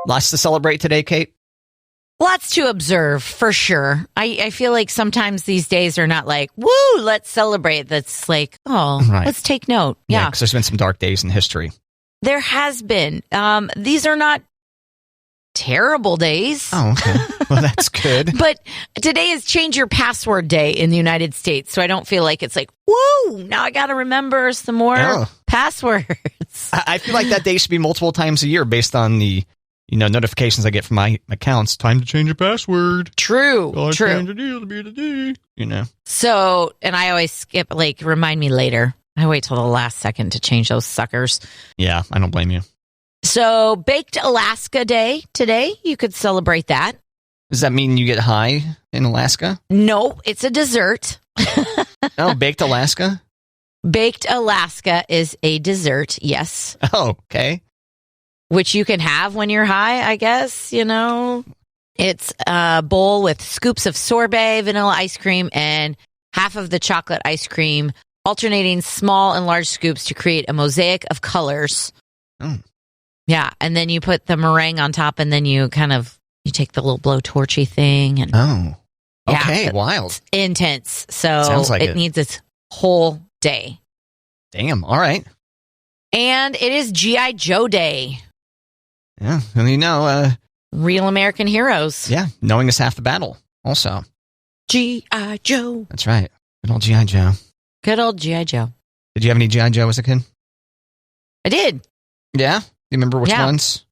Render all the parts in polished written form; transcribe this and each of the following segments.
Lots to celebrate today, Kate? Lots to observe, for sure. I feel like sometimes these days are not like, woo, let's celebrate. That's like, let's take note. Yeah, because there's been some dark days in history. There has been. These are not terrible days. Oh, okay. Well, that's good. But today is Change Your Password Day in the United States, so I don't feel like it's like, woo, now I got to remember some more passwords. I feel like that day should be multiple times a year based on the notifications I get from my accounts. Time to change your password. True. Change the deal to be the day. So, and I always skip, remind me later. I wait till the last second to change those suckers. Yeah, I don't blame you. So, Baked Alaska Day today. You could celebrate that. Does that mean you get high in Alaska? No, it's a dessert. Oh, Baked Alaska? Baked Alaska is a dessert, yes. Oh, okay. Which you can have when you're high, I guess, It's a bowl with scoops of sorbet, vanilla ice cream, and half of the chocolate ice cream, alternating small and large scoops to create a mosaic of colors. Oh. Yeah, and then you put the meringue on top, and then you take the little blowtorchy thing. And okay, wild. It's intense. So sounds like it needs its whole day. Damn, all right. And it is G.I. Joe Day. Yeah, and real American heroes. Yeah, knowing is half the battle, also. G.I. Joe. That's right. Good old G.I. Joe. Good old G.I. Joe. Did you have any G.I. Joe as a kid? I did. Yeah? Do you remember which ones?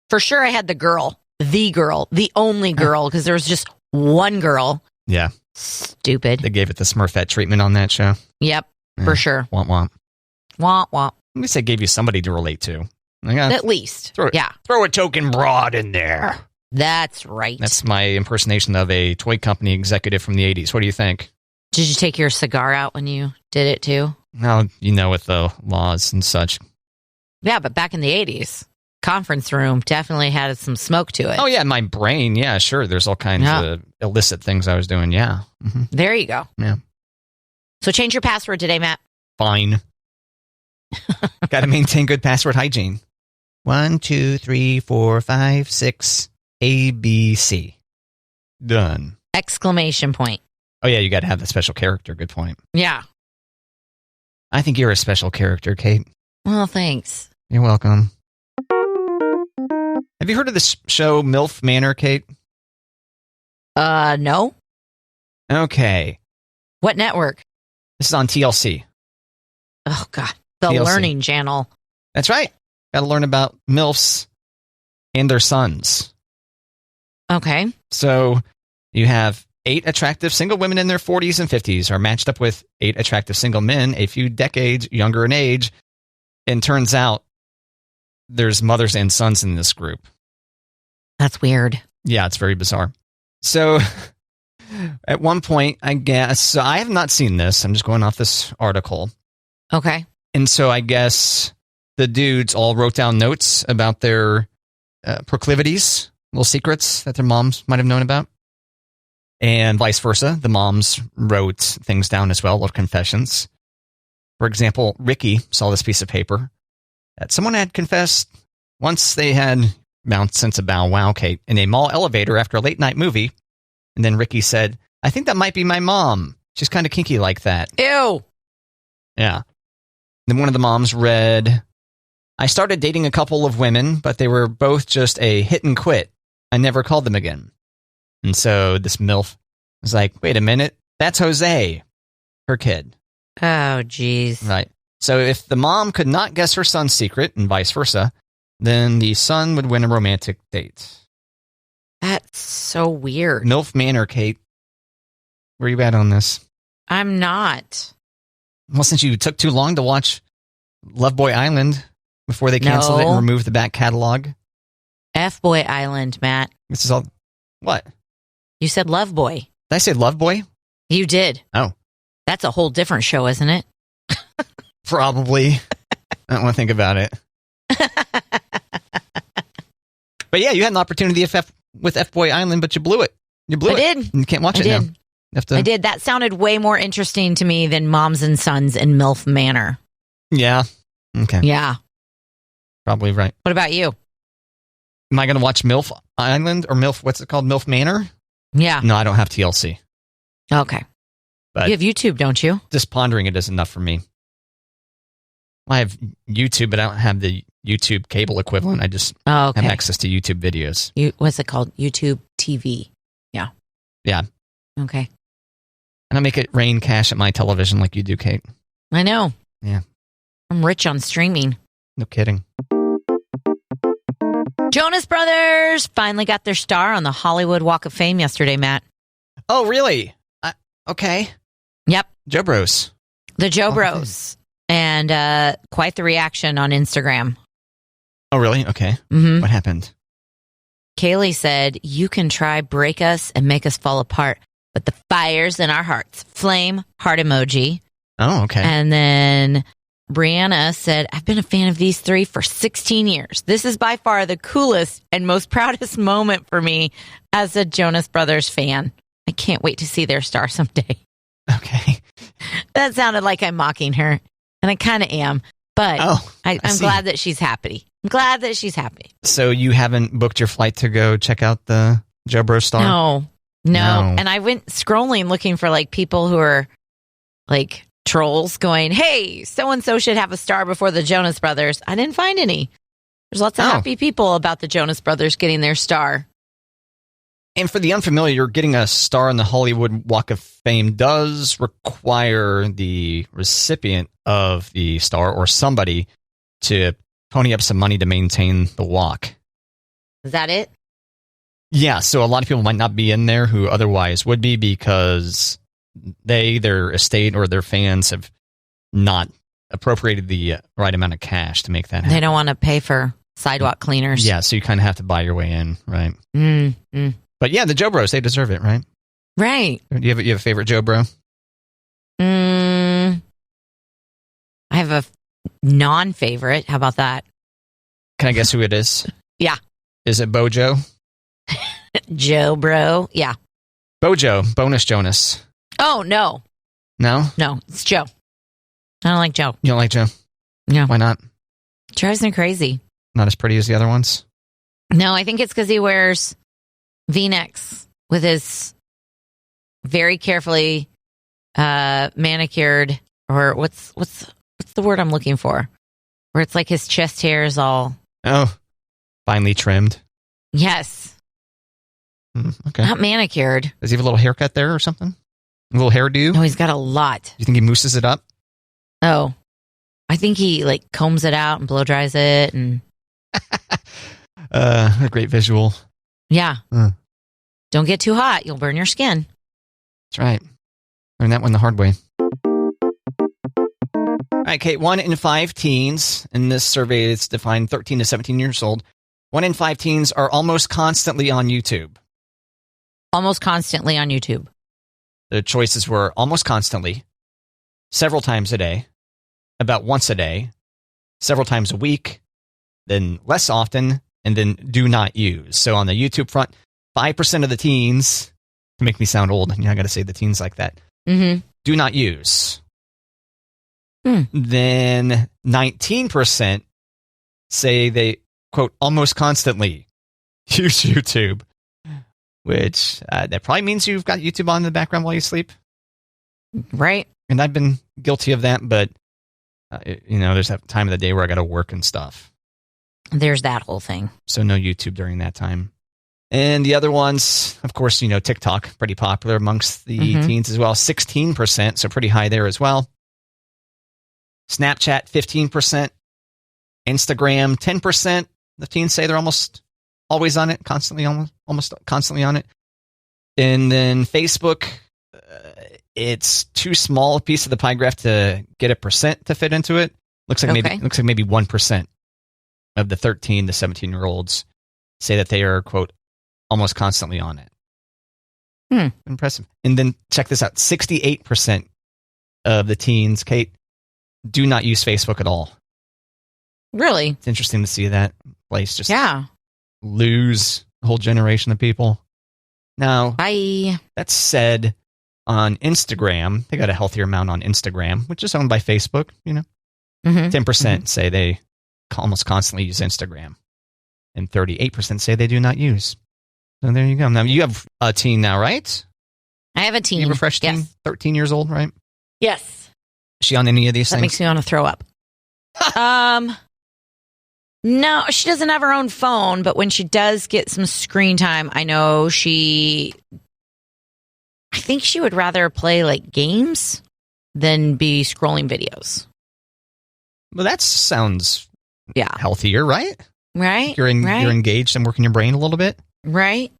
For sure I had the only girl, because there was just one girl. Yeah. Stupid. They gave it the Smurfette treatment on that show. Yep, for sure. Womp womp. Womp womp. At least they gave you somebody to relate to. At least. Throw a token broad in there. That's right. That's my impersonation of a toy company executive from the 80s. What do you think? Did you take your cigar out when you did it too? No, with the laws and such. Yeah, but back in the 80s, conference room definitely had some smoke to it. Oh, yeah, my brain. Yeah, sure. There's all kinds of illicit things I was doing. Yeah. Mm-hmm. There you go. Yeah. So change your password today, Matt. Fine. Got to maintain good password hygiene. 1, 2, 3, 4, 5, 6, ABC. Done. Exclamation point. Oh, yeah, you got to have the special character. Good point. Yeah. I think you're a special character, Kate. Well, thanks. You're welcome. Have you heard of this show, MILF Manor, Kate? No. Okay. What network? This is on TLC. Oh, God. The TLC. Learning Channel. That's right. Got to learn about MILFs and their sons. Okay. So you have 8 attractive single women in their 40s and 50s are matched up with 8 attractive single men a few decades younger in age. And turns out there's mothers and sons in this group. That's weird. Yeah, it's very bizarre. So at one point, I guess, so I have not seen this. I'm just going off this article. Okay. And so I guess the dudes all wrote down notes about their proclivities, little secrets that their moms might have known about. And vice versa. The moms wrote things down as well, little confessions. For example, Ricky saw this piece of paper that someone had confessed once they had bounced since a bow wow, Kate, in a mall elevator after a late night movie. And then Ricky said, I think that might be my mom. She's kind of kinky like that. Ew. Yeah. Then one of the moms read, I started dating a couple of women, but they were both just a hit and quit. I never called them again. And so this MILF was like, wait a minute, that's Jose, her kid. Oh, geez. Right. So if the mom could not guess her son's secret and vice versa, then the son would win a romantic date. That's so weird. MILF Manor, Kate. Where are you at on this? I'm not. Well, since you took too long to watch Love Boy Island before they canceled it and removed the back catalog. F-Boy Island, Matt. This is all... What? You said Love Boy. Did I say Love Boy? You did. Oh. That's a whole different show, isn't it? Probably. I don't want to think about it. But yeah, you had an opportunity with F-Boy Island, but you blew it. You blew it. I did. You can't watch it now. I did. That sounded way more interesting to me than Moms and Sons and MILF Manor. Yeah. Okay. Yeah. Probably right. What about you? Am I going to watch MILF Island or MILF, what's it called? MILF Manor? Yeah. No, I don't have TLC. Okay. But you have YouTube, don't you? Just pondering it is enough for me. I have YouTube, but I don't have the YouTube cable equivalent. I just have access to YouTube videos. What's it called? YouTube TV. Yeah. Yeah. Okay. And I make it rain cash at my television like you do, Kate. I know. Yeah. I'm rich on streaming. No kidding. Jonas Brothers finally got their star on the Hollywood Walk of Fame yesterday, Matt. Oh, really? Okay. Yep. Joe Bros. The Joe Bros. And quite the reaction on Instagram. Oh, really? Okay. Mm-hmm. What happened? Kaylee said, "You can try break us and make us fall apart, but the fire's in our hearts." Flame, heart emoji. Oh, okay. And then Brianna said, "I've been a fan of these three for 16 years. This is by far the coolest and most proudest moment for me as a Jonas Brothers fan. I can't wait to see their star someday." Okay. That sounded like I'm mocking her, and I kind of am. But I'm glad that she's happy. I'm glad that she's happy. So you haven't booked your flight to go check out the Joe Bros star? No. And I went scrolling looking for like people who are like trolls going, "Hey, so-and-so should have a star before the Jonas Brothers." I didn't find any. There's lots of happy people about the Jonas Brothers getting their star. And for the unfamiliar, getting a star on the Hollywood Walk of Fame does require the recipient of the star or somebody to pony up some money to maintain the walk. Is that it? Yeah, so a lot of people might not be in there who otherwise would be because their estate, or their fans have not appropriated the right amount of cash to make that happen. They don't want to pay for sidewalk cleaners. Yeah, so you kind of have to buy your way in, right? Mm-hmm. But yeah, the Joe Bros, they deserve it, right? Right. You have a favorite Joe Bro? I have a non-favorite. How about that? Can I guess who it is? Yeah. Is it Bojo? Joe Bro? Yeah. Bojo, Bonus Jonas. Oh, no. No? No, it's Joe. I don't like Joe. You don't like Joe? No. Why not? Drives me crazy. Not as pretty as the other ones? No, I think it's because he wears V-necks with his very carefully manicured, or what's the word I'm looking for? Where it's like his chest hair is all finely trimmed. Yes. Okay. Not manicured. Does he have a little haircut there or something? A little hairdo? No, he's got a lot. Do you think he mooses it up? Oh, I think he like combs it out and blow dries it, and a great visual. Yeah. Don't get too hot. You'll burn your skin. That's right. Learned that one the hard way. All right, Kate, 1 in 5 teens, in this survey it's defined 13 to 17 years old, 1 in 5 teens are almost constantly on YouTube. Almost constantly on YouTube. The choices were almost constantly, several times a day, about once a day, several times a week, then less often, and then do not use. So on the YouTube front, 5% of the teens, to make me sound old, I got to say the teens like that, do not use. Then 19% say they, quote, almost constantly use YouTube, which that probably means you've got YouTube on in the background while you sleep. Right. And I've been guilty of that, but, there's that time of the day where I got to work and stuff. There's that whole thing. So no YouTube during that time. And the other ones, of course, TikTok, pretty popular amongst the teens as well. 16%, so pretty high there as well. Snapchat, 15%. Instagram, 10%. The teens say they're almost always on it, almost constantly on it. And then Facebook, it's too small a piece of the pie graph to get a percent to fit into it. Looks like maybe 1% of the 13 to 17-year-olds say that they are, quote, almost constantly on it. Impressive. And then check this out. 68% of the teens, Kate, do not use Facebook at all. Really? It's interesting to see that place just lose a whole generation of people. Now, that said, on Instagram, they got a healthier amount on Instagram, which is owned by Facebook, 10% say they almost constantly use Instagram. And 38% say they do not use. So there you go. Now, you have a teen now, right? I have a teen. You have a fresh teen? Yes. 13 years old, right? Yes. Is she on any of these That things? makes me want to throw up. No, she doesn't have her own phone, but when she does get some screen time, I know I think she would rather play like games than be scrolling videos. Well, that sounds Yeah. healthier, right? Right? You're right? engaged and working your brain a little bit. Right?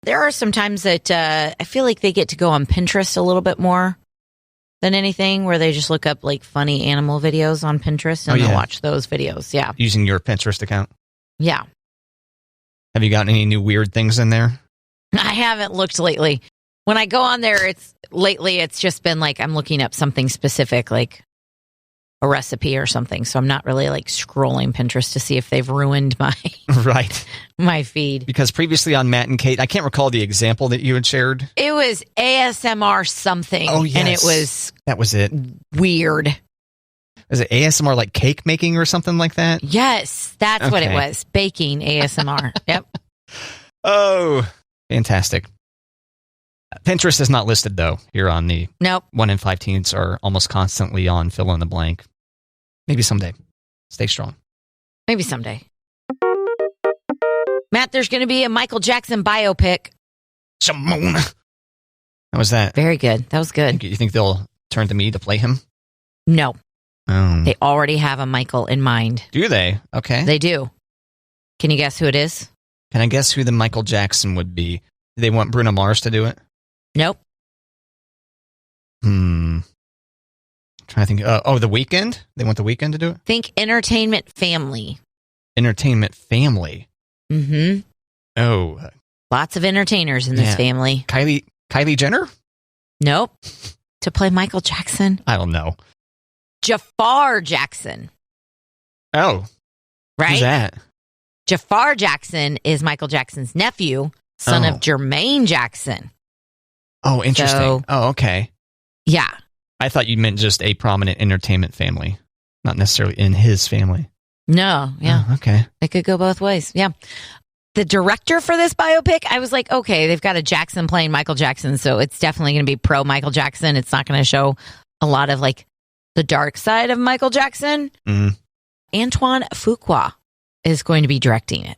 There are some times that I feel like they get to go on Pinterest a little bit more than anything, where they just look up like funny animal videos on Pinterest and they'll watch those videos. Yeah. Using your Pinterest account. Yeah. Have you gotten any new weird things in there? I haven't looked lately. When I go on there, it's just been like I'm looking up something specific, like a recipe or something. So I'm not really like scrolling Pinterest to see if they've ruined Right. my feed. Because previously on Matt and Kate, I can't recall the example that you had shared. It was ASMR something. Oh, yes. And it was That was it. weird. Was it ASMR like cake making or something like that? Yes, that's what it Okay. was. Baking ASMR. Yep. Oh, fantastic. Pinterest is not listed, though, here on the Nope. 1 in 5 teens are almost constantly on fill in the blank. Maybe someday. Stay strong. Maybe someday. Matt, there's going to be a Michael Jackson biopic. Simone. How was that? Very good. That was good. You think they'll turn to me to play him? No, Oh. they already have a Michael in mind. Do they? Okay. They do. Can you guess who it is? Can I guess who the Michael Jackson would be? Do they want Bruno Mars to do it? Nope. Trying to think. The Weeknd? They want the Weeknd to do it? Think Entertainment Family. Entertainment Family. Mm-hmm. Oh, Lots of entertainers in this Yeah. family. Kylie Jenner? Nope. To play Michael Jackson. I don't know. Jafar Jackson. Oh, Right? who's that? Jafar Jackson is Michael Jackson's nephew, son Oh. of Jermaine Jackson. Oh, interesting. So- Okay. Yeah. I thought you meant just a prominent entertainment family, not necessarily in his family. No, yeah. Oh, okay. It could go both ways. Yeah. The director for this biopic, I was like, okay, they've got a Jackson playing Michael Jackson, so it's definitely going to be pro Michael Jackson. It's not going to show a lot of like the dark side of Michael Jackson. Mhm. Antoine Fuqua is going to be directing it.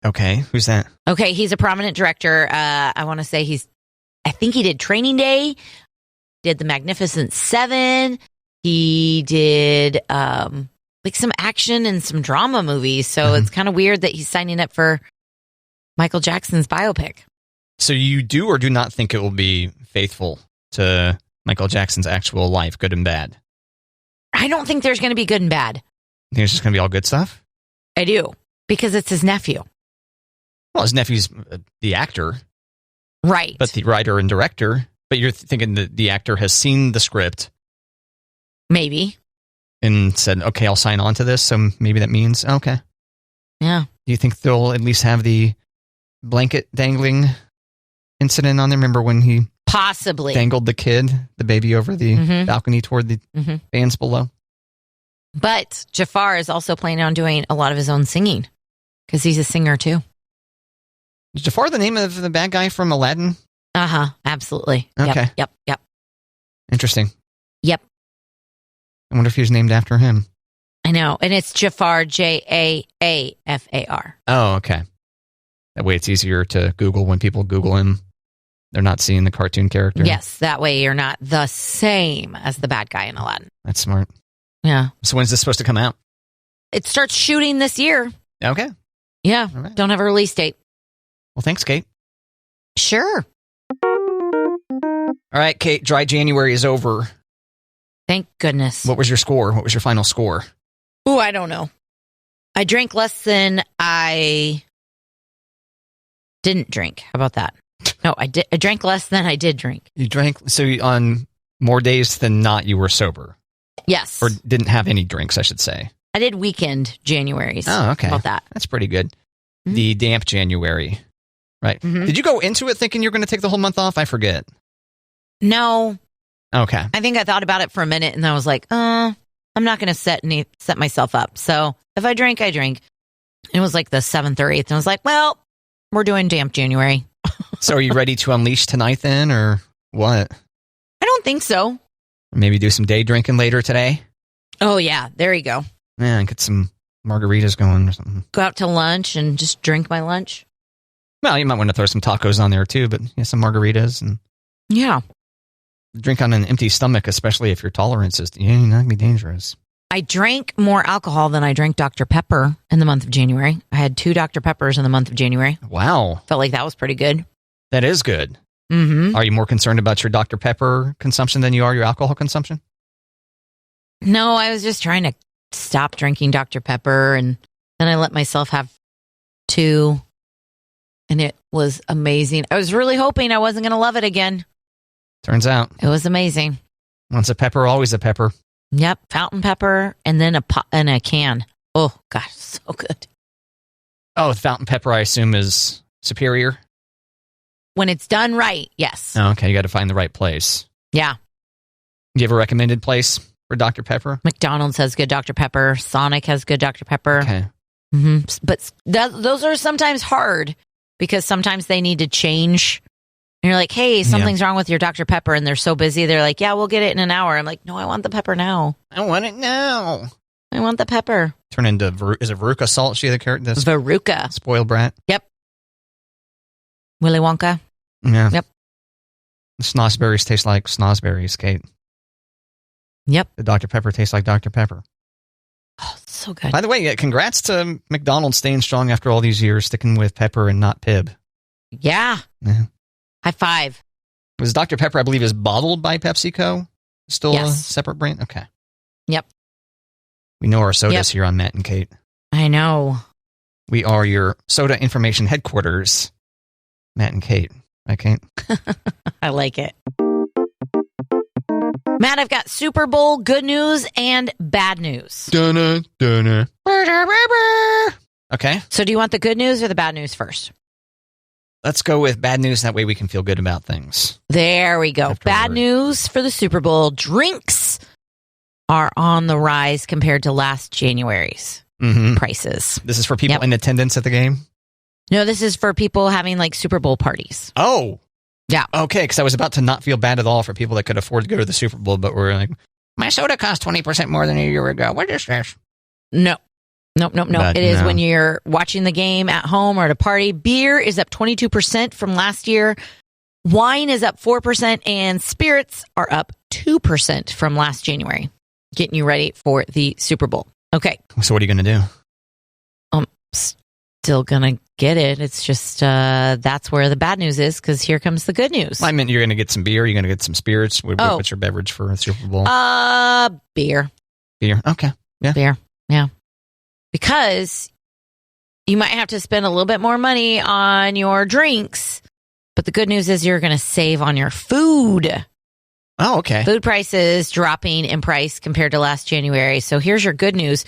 Okay. Who's that? Okay, he's a prominent director. I want to say I think he did Training Day, did The Magnificent Seven. He did like some action and some drama movies. So it's kind of weird that he's signing up for Michael Jackson's biopic. So you do or do not think it will be faithful to Michael Jackson's actual life, good and bad? I don't think there's going to be good and bad. You think it's just going to be all good stuff? I do, because it's his nephew. Well, his nephew's the actor, Right. but the writer and director. But you're thinking that the actor has seen the script Maybe. and said, okay, I'll sign on to this. So maybe that means, okay. Yeah. Do you think they'll at least have the blanket dangling incident on there? Remember when he Possibly. dangled the kid, the baby, over the Mhm. balcony toward the Mhm. fans below? But Jafar is also planning on doing a lot of his own singing because he's a singer too. Is Jafar the name of the bad guy from Aladdin? Uh-huh. Absolutely. Okay. Yep. Interesting. Yep. I wonder if he was named after him. I know. And it's Jafar, Jaafar. Oh, okay. That way it's easier to Google when people Google him. They're not seeing the cartoon character. Yes. That way you're not the same as the bad guy in Aladdin. That's smart. Yeah. So when's this supposed to come out? It starts shooting this year. Okay. Yeah. All right. Don't have a release date. Well, thanks, Kate. Sure. All right, Kate, dry January is over. Thank goodness. What was your score? What was your final score? Oh, I don't know. I drank less than I didn't drink. How about that? No, I drank less than I did drink. You drank, so on more days than not, you were sober. Yes. Or didn't have any drinks, I should say. I did weekend Januaries. Oh, okay. How about that? That's pretty good. Mhm. The damp January. Right. Mhm. Did you go into it thinking you're going to take the whole month off? I forget. No, Okay. I think I thought about it for a minute and I was like, I'm I'm not going to set myself up. So if I drink, I drink. It was like the 7th or 8th. And I was like, well, we're doing damp January. So are you ready to unleash tonight then, or what? I don't think so. Maybe do some day drinking later today? Oh, yeah. There you go. Yeah, get some margaritas going or something. Go out to lunch and just drink my lunch. Well, you might want to throw some tacos on there too, but yeah, some margaritas and drink on an empty stomach, especially if your tolerance is not gonna be dangerous. I drank more alcohol than I drank Dr. Pepper in the month of January. I had 2 Dr. Peppers in the month of January. Wow, felt like that was pretty good. That is good. Mm-hmm. Are you more concerned about your Dr. Pepper consumption than you are your alcohol consumption? No, I was just trying to stop drinking Dr. Pepper, and then I let myself have 2. And it was amazing. I was really hoping I wasn't going to love it again. Turns out. It was amazing. Once a pepper, always a pepper. Yep. Fountain pepper and then a can. Oh, gosh, so good. Oh, fountain pepper, I assume, is superior? When it's done right, yes. Oh, okay. You got to find the right place. Yeah. Do you have a recommended place for Dr. Pepper? McDonald's has good Dr. Pepper. Sonic has good Dr. Pepper. Okay. Mm-hmm. But those are sometimes hard. Because sometimes they need to change. And you're like, hey, something's wrong with your Dr. Pepper. And they're so busy. They're like, yeah, we'll get it in an hour. I'm like, no, I want the pepper now. I want it now. I want the pepper. Turn into, is it Veruca salt? She the character? Veruca. Spoiled brat? Yep. Willy Wonka? Yeah. Yep. The snozberries taste like snozberries, Kate. Yep. The Dr. Pepper tastes like Dr. Pepper. Oh, so good. By the way, congrats to McDonald's staying strong after all these years, sticking with pepper and not Pib. Yeah. High five. Was Dr. Pepper, I believe, is bottled by PepsiCo? Still a Yes. separate brand? Okay. Yep. We know our sodas here on Matt and Kate. I know. We are your soda information headquarters, Matt and Kate. Right, Kate? I like it. Matt, I've got Super Bowl good news and bad news. Dunna, dunna. Okay. So do you want the good news or the bad news first? Let's go with bad news. That way we can feel good about things. There we go. Afterward. Bad news for the Super Bowl. Drinks are on the rise compared to last January's prices. This is for people in attendance at the game? No, this is for people having like Super Bowl parties. Oh. Yeah. Okay, because I was about to not feel bad at all for people that could afford to go to the Super Bowl, but were like, my soda cost 20% more than a year ago. What is this? No. Nope. But it is when you're watching the game at home or at a party. Beer is up 22% from last year. Wine is up 4%, and spirits are up 2% from last January. Getting you ready for the Super Bowl. Okay. So what are you going to do? Still going to get it. It's just that's where the bad news is, because here comes the good news. Well, I meant you're going to get some beer. You're going to get some spirits. What's your beverage for the Super Bowl? Beer. Beer. Okay. Yeah. Beer. Yeah. Because you might have to spend a little bit more money on your drinks, but the good news is you're going to save on your food. Oh, okay. Food prices dropping in price compared to last January. So here's your good news.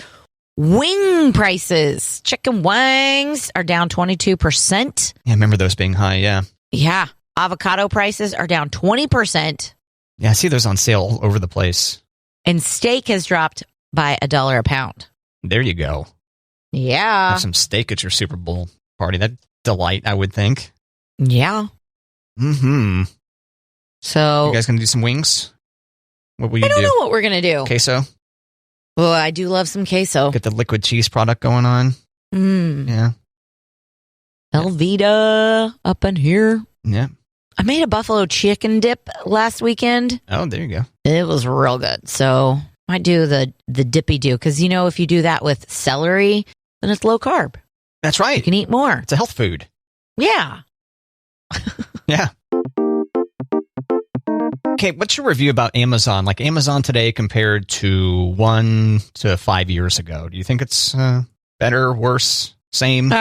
Wing prices, chicken wings are down 22%. Yeah, I remember those being high, yeah. Yeah. Avocado prices are down 20%. Yeah, I see those on sale all over the place. And steak has dropped by $1 a pound. There you go. Yeah. Have some steak at your Super Bowl party. That'd delight, I would think. Yeah. Mm-hmm. So you guys going to do some wings? What will you do? I don't know what we're going to do. Queso? Well, I do love some queso. Get the liquid cheese product going on. Yeah. Velveeta up in here. Yeah. I made a buffalo chicken dip last weekend. Oh, there you go. It was real good. So I do the dippy do, because if you do that with celery, then it's low carb. That's right. You can eat more. It's a health food. Yeah. Yeah. Okay, what's your review about Amazon? Like Amazon today compared to 1 to 5 years ago. Do you think it's better, worse, same?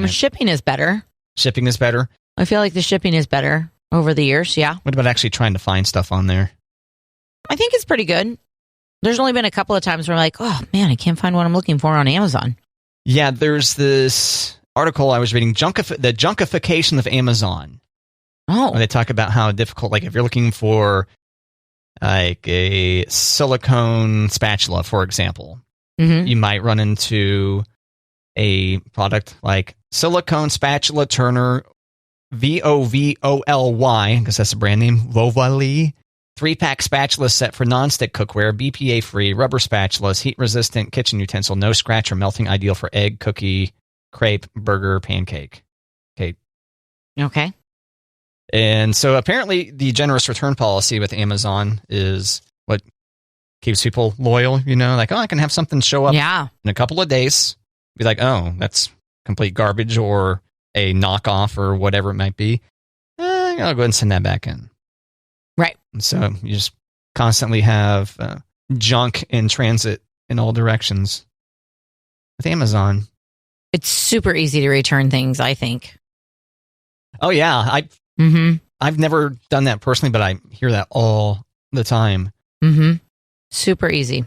Shipping is better. Shipping is better? I feel like the shipping is better over the years, yeah. What about actually trying to find stuff on there? I think it's pretty good. There's only been a couple of times where I'm like, oh man, I can't find what I'm looking for on Amazon. Yeah, there's this article I was reading, the junkification of Amazon. Oh. Where they talk about how difficult, like if you're looking for like a silicone spatula, for example. Mm-hmm. You might run into a product like silicone spatula Turner VOVOLY, because that's a brand name, Vovoly. 3-pack spatula set for non-stick cookware, BPA-free, rubber spatulas, heat-resistant kitchen utensil, no scratch or melting, ideal for egg, cookie, crepe, burger, pancake. Okay. And so apparently the generous return policy with Amazon is what keeps people loyal, like, I can have something show up in a couple of days. Be like, oh, that's complete garbage or a knockoff or whatever it might be. I'll go ahead and send that back in. Right. And so you just constantly have junk in transit in all directions with Amazon. It's super easy to return things, I think. Oh, yeah. I've never done that personally, but I hear that all the time. Mm-hmm. Super easy.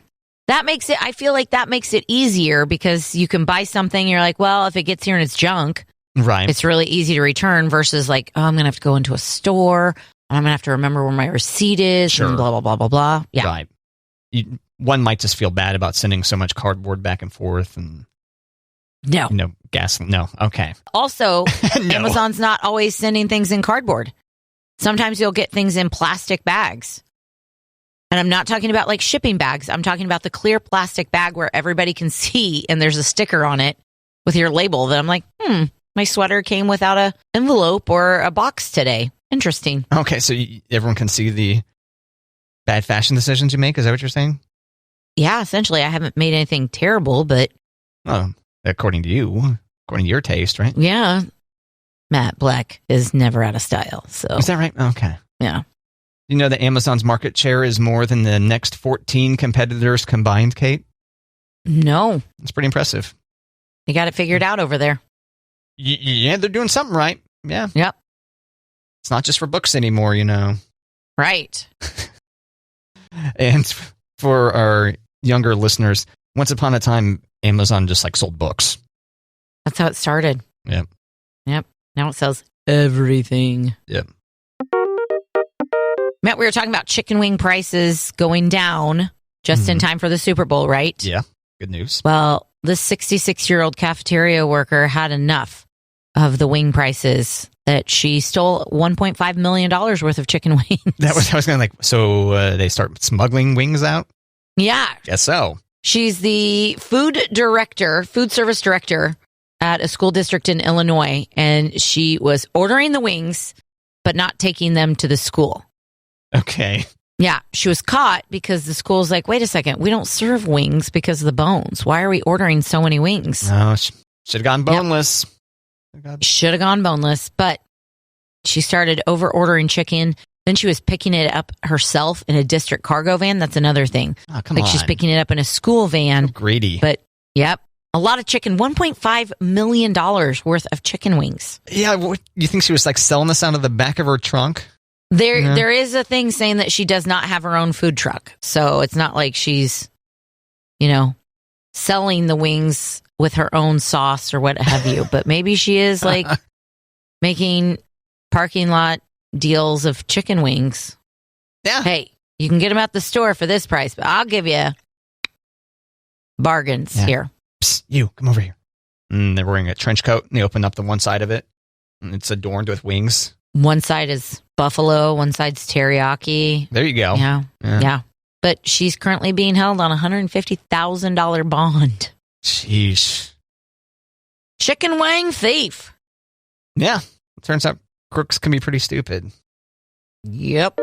I feel like that makes it easier because you can buy something and you're like, well, if it gets here and it's junk, right, it's really easy to return versus like, oh, I'm going to have to go into a store. I'm going to have to remember where my receipt is and blah, blah, blah, blah, blah. Yeah. Right. One might just feel bad about sending so much cardboard back and forth and gas. No. Okay. Also, Amazon's not always sending things in cardboard. Sometimes you'll get things in plastic bags. And I'm not talking about like shipping bags. I'm talking about the clear plastic bag where everybody can see and there's a sticker on it with your label that I'm like, my sweater came without an envelope or a box today. Interesting. Okay, so everyone can see the bad fashion decisions you make? Is that what you're saying? Yeah, essentially. I haven't made anything terrible, but... Oh, according to you. According to your taste, right? Yeah. Matte Black is never out of style. So is that right? Okay. Yeah. You know that Amazon's market share is more than the next 14 competitors combined, Kate? No. It's pretty impressive. They got it figured out over there. Yeah, they're doing something right. Yeah. Yep. It's not just for books anymore, Right. And for our younger listeners, once upon a time, Amazon just sold books. That's how it started. Yep. Now it sells everything. Yep. Matt, we were talking about chicken wing prices going down just in time for the Super Bowl, right? Yeah. Good news. Well, this 66-year-old cafeteria worker had enough of the wing prices that she stole $1.5 million worth of chicken wings. I was going so they start smuggling wings out? Yeah. Guess so. She's the food service director at a school district in Illinois, and she was ordering the wings, but not taking them to the school. Okay. Yeah, she was caught because the school's like, wait a second, we don't serve wings because of the bones. Why are we ordering so many wings? Oh, should have gone boneless. Yep. Should have gone boneless, but she started over ordering chicken. Then she was picking it up herself in a district cargo van. That's another thing. Oh, come on. She's picking it up in a school van. So greedy. But, yep, a lot of chicken. $1.5 million worth of chicken wings. Yeah, you think she was selling this out of the back of her trunk? There is a thing saying that she does not have her own food truck. So it's not like she's, selling the wings with her own sauce or what have you. But maybe she is making parking lot deals of chicken wings. Yeah. Hey, you can get them at the store for this price, but I'll give you bargains here. Psst, you, come over here. And they're wearing a trench coat, and they open up the one side of it, and it's adorned with wings. One side is buffalo, one side's teriyaki. There you go. Yeah. But she's currently being held on a $150,000 bond. Sheesh. Chicken wing thief. Yeah. It turns out crooks can be pretty stupid. Yep.